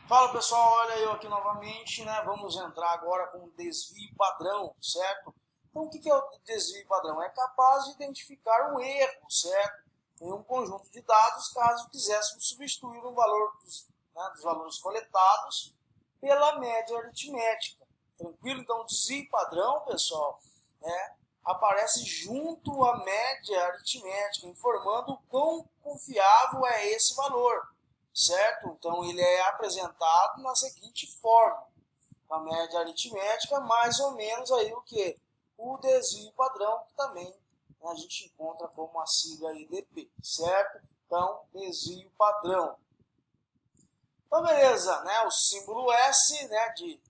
Fala pessoal, olha eu aqui novamente, né? Vamos entrar agora com o desvio padrão, certo? Então o que é o desvio padrão? É capaz de identificar um erro, certo? Em um conjunto de dados, caso quiséssemos substituir um valor dos valores coletados pela média aritmética. Tranquilo? Então o desvio padrão, pessoal, aparece junto à média aritmética, informando o quão confiável é esse valor. Certo? Então, ele é apresentado na seguinte forma. A média aritmética, mais ou menos aí o que? O desvio padrão, que também a gente encontra como a sigla IDP, certo? Então, desvio padrão. Então, beleza, né? O símbolo S, né, de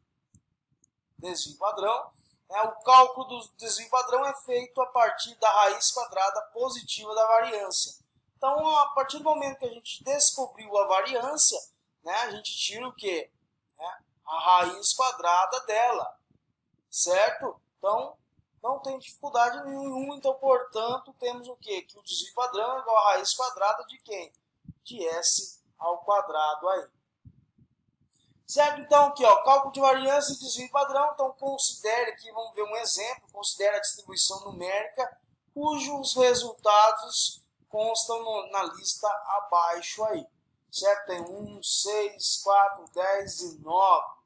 desvio padrão, o cálculo do desvio padrão é feito a partir da raiz quadrada positiva da variância. Então, a partir do momento que a gente descobriu a variância, a gente tira o quê? A raiz quadrada dela, certo? Então, não tem dificuldade nenhuma. Então, portanto, temos o quê? Que o desvio padrão é igual a raiz quadrada de quem? De S ao quadrado aí. Certo? Então, aqui, ó, cálculo de variância e desvio padrão. Então, considere aqui, vamos ver um exemplo, considere a distribuição numérica, cujos resultados constam na lista abaixo aí, certo? Tem 1, 6, 4, 10 e 9,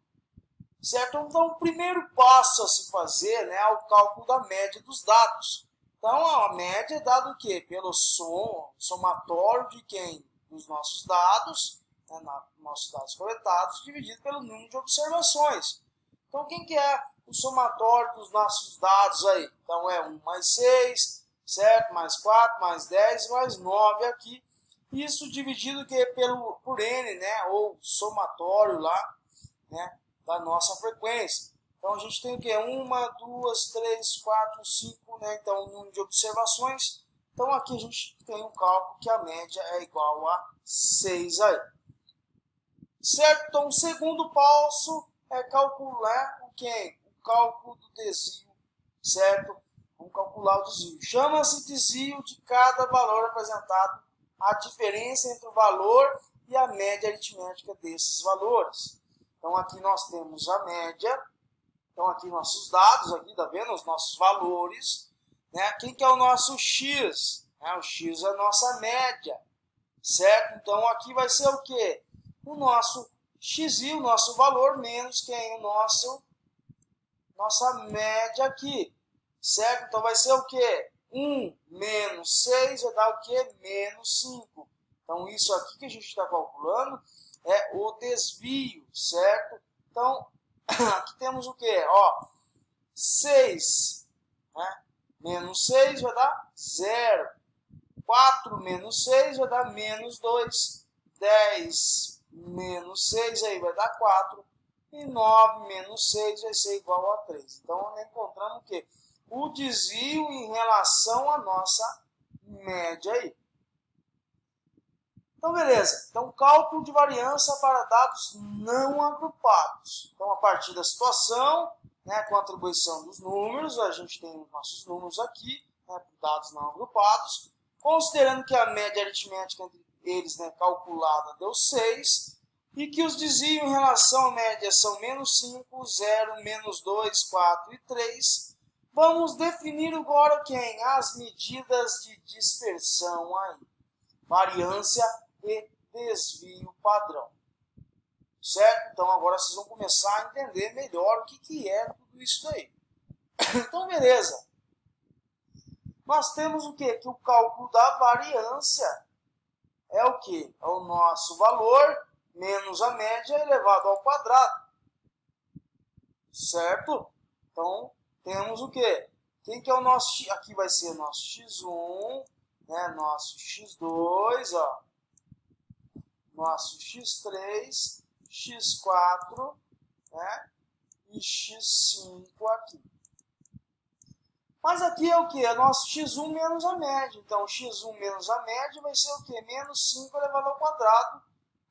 certo? Então, o primeiro passo a se fazer, é o cálculo da média dos dados. Então, a média é dada o quê? Pelo somatório de quem? Dos nossos dados, nossos dados coletados, dividido pelo número de observações. Então, quem que é o somatório dos nossos dados aí? Então, é 1 mais 6, certo? Mais 4, mais 10, mais 9 aqui. Isso dividido por N, ou somatório lá, da nossa frequência. Então, a gente tem o quê? 1, 2, 3, 4, 5, então, o número de observações. Então, aqui a gente tem um cálculo que a média é igual a 6 aí. Certo? Então, o segundo passo é calcular o quê? O cálculo do desvio, certo? Vamos calcular o desvio. Chama-se desvio de cada valor apresentado, a diferença entre o valor e a média aritmética desses valores. Então, aqui nós temos a média. Então, aqui nossos dados, aqui, tá vendo? Os nossos valores. Quem que é o nosso X? O X é a nossa média, certo? Então, aqui vai ser o quê? O nosso XI, o nosso valor, menos quem? Nossa média aqui. Certo? Então, vai ser o quê? 1 menos 6 vai dar o quê? Menos 5. Então, isso aqui que a gente está calculando é o desvio, certo? Então, aqui temos o quê? Ó, 6, menos 6 vai dar 0. 4 menos 6 vai dar menos 2. 10 menos 6 aí vai dar 4. E 9 menos 6 vai ser igual a 3. Então, nós encontramos o quê? O desvio em relação à nossa média aí. Então, beleza. Então, cálculo de variância para dados não agrupados. Então, a partir da situação, com a atribuição dos números, a gente tem os nossos números aqui, dados não agrupados, considerando que a média aritmética entre eles, calculada, deu 6, e que os desvios em relação à média são menos 5, 0, menos 2, 4 e 3, vamos definir agora quem? As medidas de dispersão aí. Variância e desvio padrão. Certo? Então, agora vocês vão começar a entender melhor o que é tudo isso daí. Então, beleza. Nós temos o quê? Que o cálculo da variância é o quê? É o nosso valor menos a média elevado ao quadrado. Certo? Então, temos o quê? Quem que é o nosso... Aqui vai ser nosso x1, nosso x2, ó, nosso x3, x4, e x5 aqui. Mas aqui é o que? É nosso x1 menos a média. Então, x1 menos a média vai ser o quê? Menos 5 elevado ao quadrado.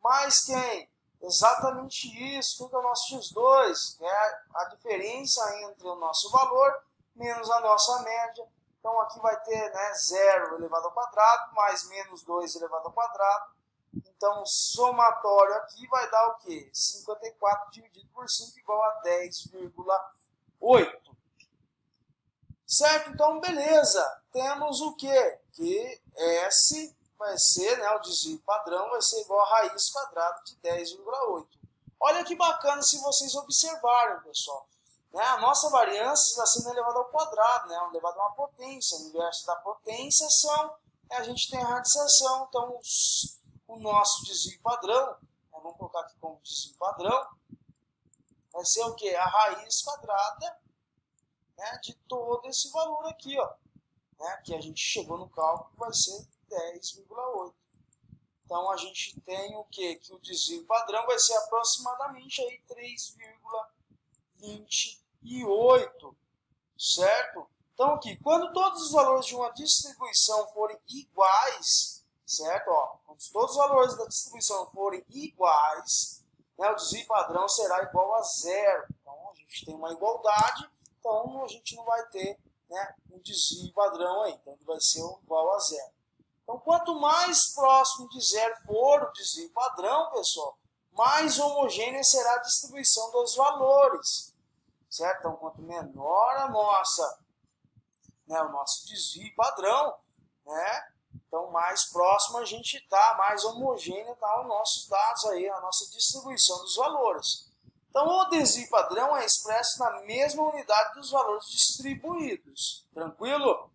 Mais quem? Exatamente isso. O que é o nosso x2? É a diferença entre o nosso valor menos a nossa média. Então, aqui vai ter 0 elevado ao quadrado, mais menos 2 elevado ao quadrado, Então, somatório aqui vai dar o quê? 54 dividido por 5 igual a 10,8. Certo? Então, beleza. Temos o quê? Que S vai ser, né, o desvio padrão vai ser igual a raiz quadrada de 10,8. Olha que bacana se vocês observarem, pessoal. Né, a nossa variância está sendo elevada ao quadrado, né, elevada a uma potência. O inverso da potência a gente tem a radiação. Então, o nosso desvio padrão, né, vamos colocar aqui como desvio padrão, vai ser o quê? A raiz quadrada, né, de todo esse valor aqui, ó, né, que a gente chegou no cálculo, vai ser 10,8. Então, a gente tem o quê? Que o desvio padrão vai ser aproximadamente 3,28, certo? Então, aqui, quando todos os valores de uma distribuição forem iguais, certo? Ó, quando todos os valores da distribuição forem iguais, né, o desvio padrão será igual a zero. Então, a gente tem uma igualdade, então a gente não vai ter, né, um desvio padrão aí. Então, ele vai ser igual a zero. Então, quanto mais próximo de zero for o desvio padrão, pessoal, mais homogênea será a distribuição dos valores. Certo? Então, quanto menor o nosso desvio padrão, né? Então, mais próximo a gente está, mais homogênea está os nossos dados aí, a nossa distribuição dos valores. Então, o desvio padrão é expresso na mesma unidade dos valores distribuídos. Tranquilo?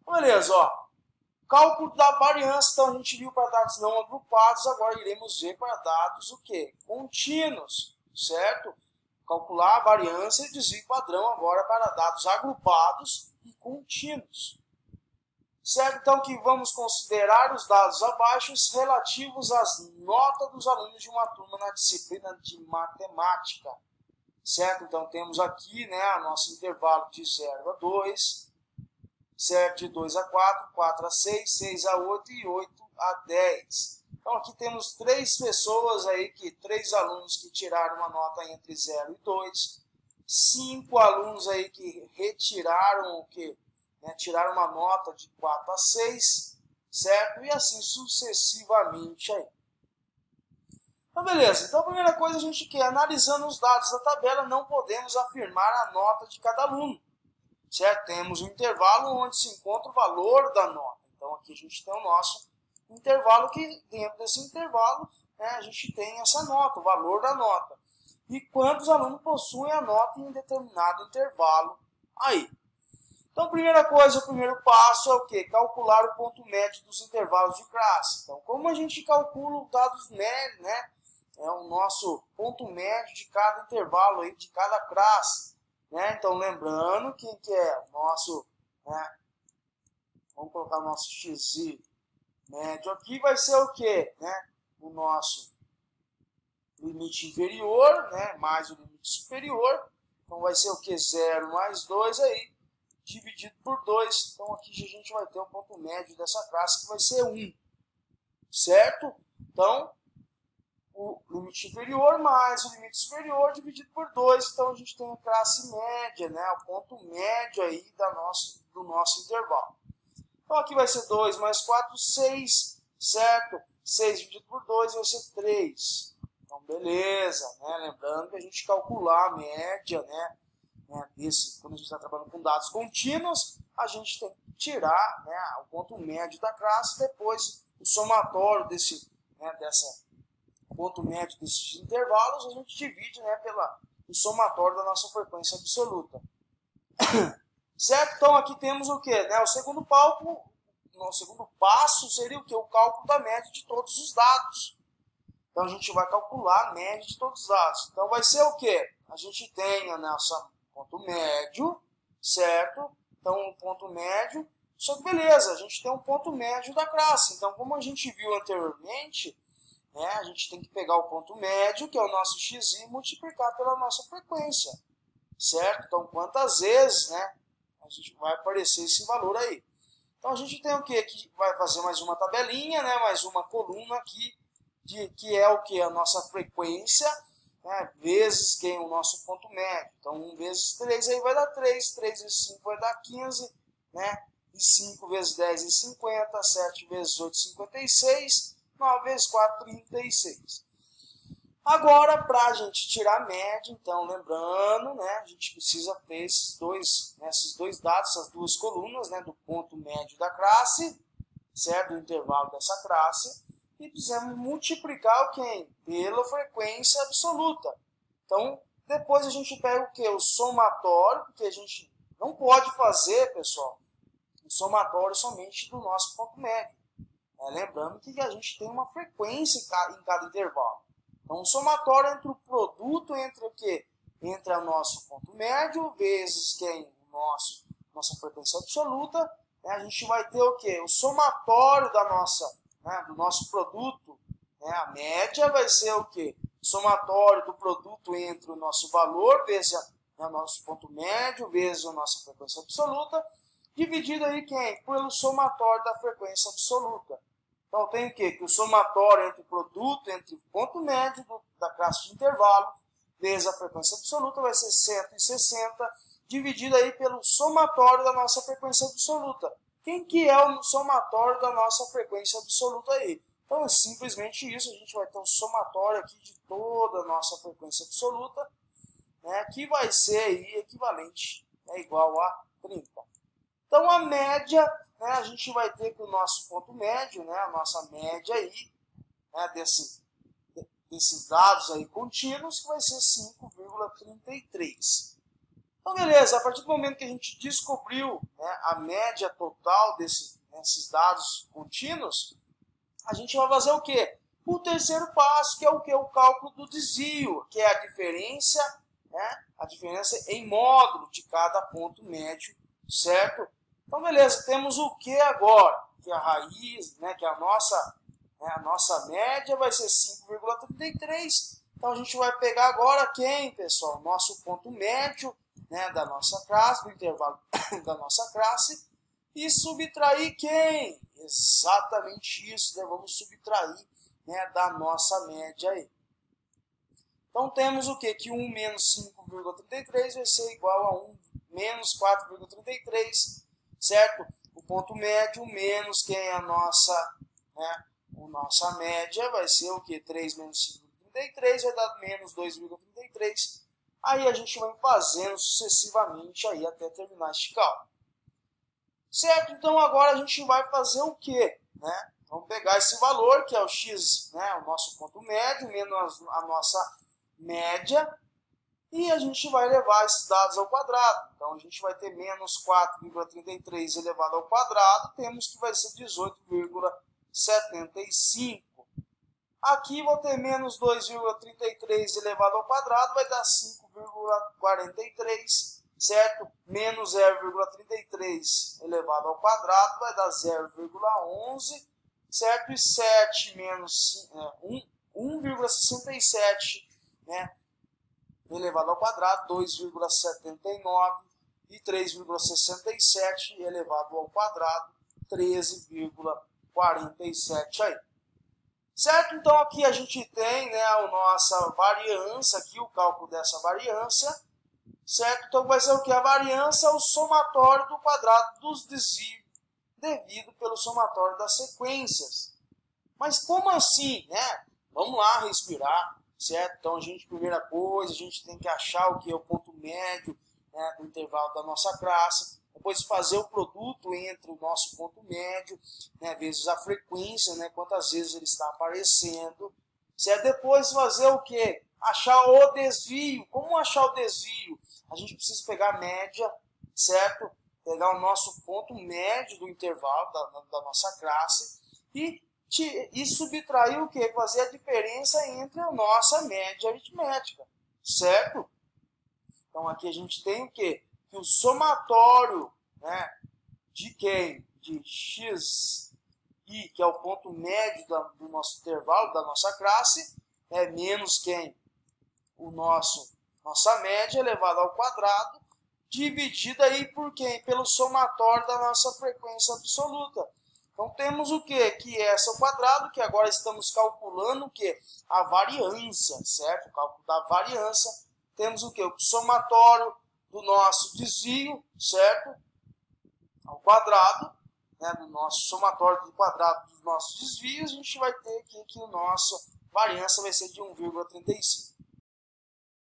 Beleza, ó. Cálculo da variância, então a gente viu para dados não agrupados, agora iremos ver para dados o quê? Contínuos, certo? Calcular a variância e desvio padrão agora para dados agrupados e contínuos. Certo? Então, que vamos considerar os dados abaixo relativos às notas dos alunos de uma turma na disciplina de matemática. Certo? Então, temos aqui, né, o nosso intervalo de 0 a 2, certo? De 2 a 4, 4 a 6, 6 a 8 e 8 a 10. Então, aqui temos 3 pessoas aí, 3 alunos que tiraram uma nota entre 0 e 2. 5 alunos aí que retiraram o quê? Né, tiraram uma nota de 4 a 6, certo? E assim sucessivamente aí. Então, beleza. Então, a primeira coisa a gente quer, analisando os dados da tabela, não podemos afirmar a nota de cada aluno. Certo? Temos um intervalo onde se encontra o valor da nota. Então, aqui a gente tem o nosso intervalo, que dentro desse intervalo, né, a gente tem essa nota, o valor da nota. E quantos alunos possuem a nota em determinado intervalo aí. Então, a primeira coisa, o primeiro passo é o quê? Calcular o ponto médio dos intervalos de classe. Então, como a gente calcula os dados médios, né? É o nosso ponto médio de cada intervalo aí, de cada classe. Né? Então, lembrando que é o nosso, né? Vamos colocar o nosso xi médio aqui, vai ser o quê? Né? O nosso limite inferior, né? Mais o limite superior. Então, vai ser o quê? 0 mais 2 aí, dividido por 2. Então, aqui a gente vai ter o ponto médio dessa classe, que vai ser 1. Certo? Então, o limite inferior mais o limite superior dividido por 2. Então, a gente tem a classe média, né? O ponto médio aí do nosso intervalo. Então, aqui vai ser 2 mais 4, 6, certo? 6 dividido por 2 vai ser 3. Então, beleza, né? Lembrando que a gente calcular a média, né? Quando a gente está trabalhando com dados contínuos, a gente tem que tirar, né, o ponto médio da classe, depois o somatório desse ponto médio desses intervalos, a gente divide, né, pelo somatório da nossa frequência absoluta. Certo? Então, aqui temos o quê? Né? O segundo passo seria o quê? O cálculo da média de todos os dados. Então, a gente vai calcular a média de todos os dados. Então, vai ser o quê? A gente tem a nossa ponto médio, certo? Então, um ponto médio, só que beleza, a gente tem um ponto médio da classe. Então, como a gente viu anteriormente, né, a gente tem que pegar o ponto médio, que é o nosso xi, e multiplicar pela nossa frequência, certo? Então, quantas vezes, né, a gente vai aparecer esse valor aí. Então, a gente tem o quê? Que vai fazer mais uma tabelinha, né, mais uma coluna aqui, que é o que? A nossa frequência, né, vezes que é o nosso ponto médio. Então, 1 vezes 3 aí vai dar 3, 3 vezes 5 vai dar 15, né? E 5 vezes 10 é 50, 7 vezes 8 é 56, 9 vezes 4, 36. Agora, para a gente tirar a média, então, lembrando, né, a gente precisa ter esses dois dados, essas duas colunas, né, do ponto médio da classe, certo? Do intervalo dessa classe, e precisamos multiplicar o quê? Pela frequência absoluta. Então, depois a gente pega o quê? O somatório, porque a gente não pode fazer, pessoal, o somatório somente do nosso ponto médio. Lembrando que a gente tem uma frequência em cada intervalo. Então, o somatório entre o produto entre o quê? Entre o nosso ponto médio vezes nossa frequência absoluta, né? A gente vai ter o quê? O somatório do nosso produto, né? A média vai ser o quê? O somatório do produto entre o nosso valor vezes o nosso ponto médio vezes a nossa frequência absoluta, dividido aí pelo somatório da frequência absoluta. Então, tem o quê? Que o somatório entre o produto, entre o ponto médio da classe de intervalo, vezes a frequência absoluta, vai ser 160, dividido aí pelo somatório da nossa frequência absoluta. Quem que é o somatório da nossa frequência absoluta aí? Então, é simplesmente isso. A gente vai ter um somatório aqui de toda a nossa frequência absoluta, né, que vai ser aí equivalente, igual a 30. Então, a média, né, a gente vai ter que o nosso ponto médio, né, a nossa média aí, né, desses dados aí contínuos, que vai ser 5,33. Então, beleza, a partir do momento que a gente descobriu, né, a média total desses dados contínuos, a gente vai fazer o quê? O terceiro passo, que é o quê? O cálculo do desvio, que é a diferença, né, a diferença em módulo de cada ponto médio, certo? Então, beleza, temos o que agora? Que a raiz, né, que a nossa média vai ser 5,33. Então, a gente vai pegar agora quem, pessoal? Nosso ponto médio, né, da nossa classe, do intervalo da nossa classe, e subtrair quem? Exatamente isso, né? Vamos subtrair, né, da nossa média aí. Então, temos o quê? Que 1 menos 5,33 vai ser igual a 1 menos 4,33, certo? O ponto médio menos quem é a nossa média vai ser o que? 3 menos 5,33 vai dar menos 2,33. Aí a gente vai fazendo sucessivamente aí até terminar este cálculo. Certo? Então agora a gente vai fazer o quê? Né? Vamos pegar esse valor, que é o x, né, o nosso ponto médio, menos a nossa média, e a gente vai levar esses dados ao quadrado. Então, a gente vai ter menos 4,33 elevado ao quadrado, temos que vai ser 18,75. Aqui vou ter menos 2,33 elevado ao quadrado, vai dar 5,43, certo? Menos 0,33 elevado ao quadrado vai dar 0,11, certo? E 7 menos 1,67, né, elevado ao quadrado, 2,79, e 3,67 elevado ao quadrado, 13,47 aí. Certo? Então, aqui a gente tem, né, a nossa variância, aqui o cálculo dessa variância, certo? Então, vai ser o que? A variância é o somatório do quadrado dos desvios devido pelo somatório das sequências. Mas como assim, né? Vamos lá respirar, certo? Então, primeira coisa, a gente tem que achar o que é o ponto médio, né, do intervalo da nossa classe. Depois fazer o produto entre o nosso ponto médio, né, vezes a frequência, né, quantas vezes ele está aparecendo. Certo? Depois fazer o quê? Achar o desvio. Como achar o desvio? A gente precisa pegar a média, certo? Pegar o nosso ponto médio do intervalo da nossa classe e subtrair o quê? Fazer a diferença entre a nossa média aritmética, certo? Então, aqui a gente tem o quê? Que o somatório, né, de quem? De x, i, que é o ponto médio do nosso intervalo, da nossa classe, é menos quem? Nossa média elevado ao quadrado, dividida aí por quem? Pelo somatório da nossa frequência absoluta. Então, temos o quê? Que é essa ao quadrado, que agora estamos calculando o quê? A variância, certo? O cálculo da variância. Temos o quê? O somatório do nosso desvio, certo? Ao quadrado, né, do nosso somatório do quadrado dos nossos desvios, a gente vai ter aqui que a nossa variância vai ser de 1,35.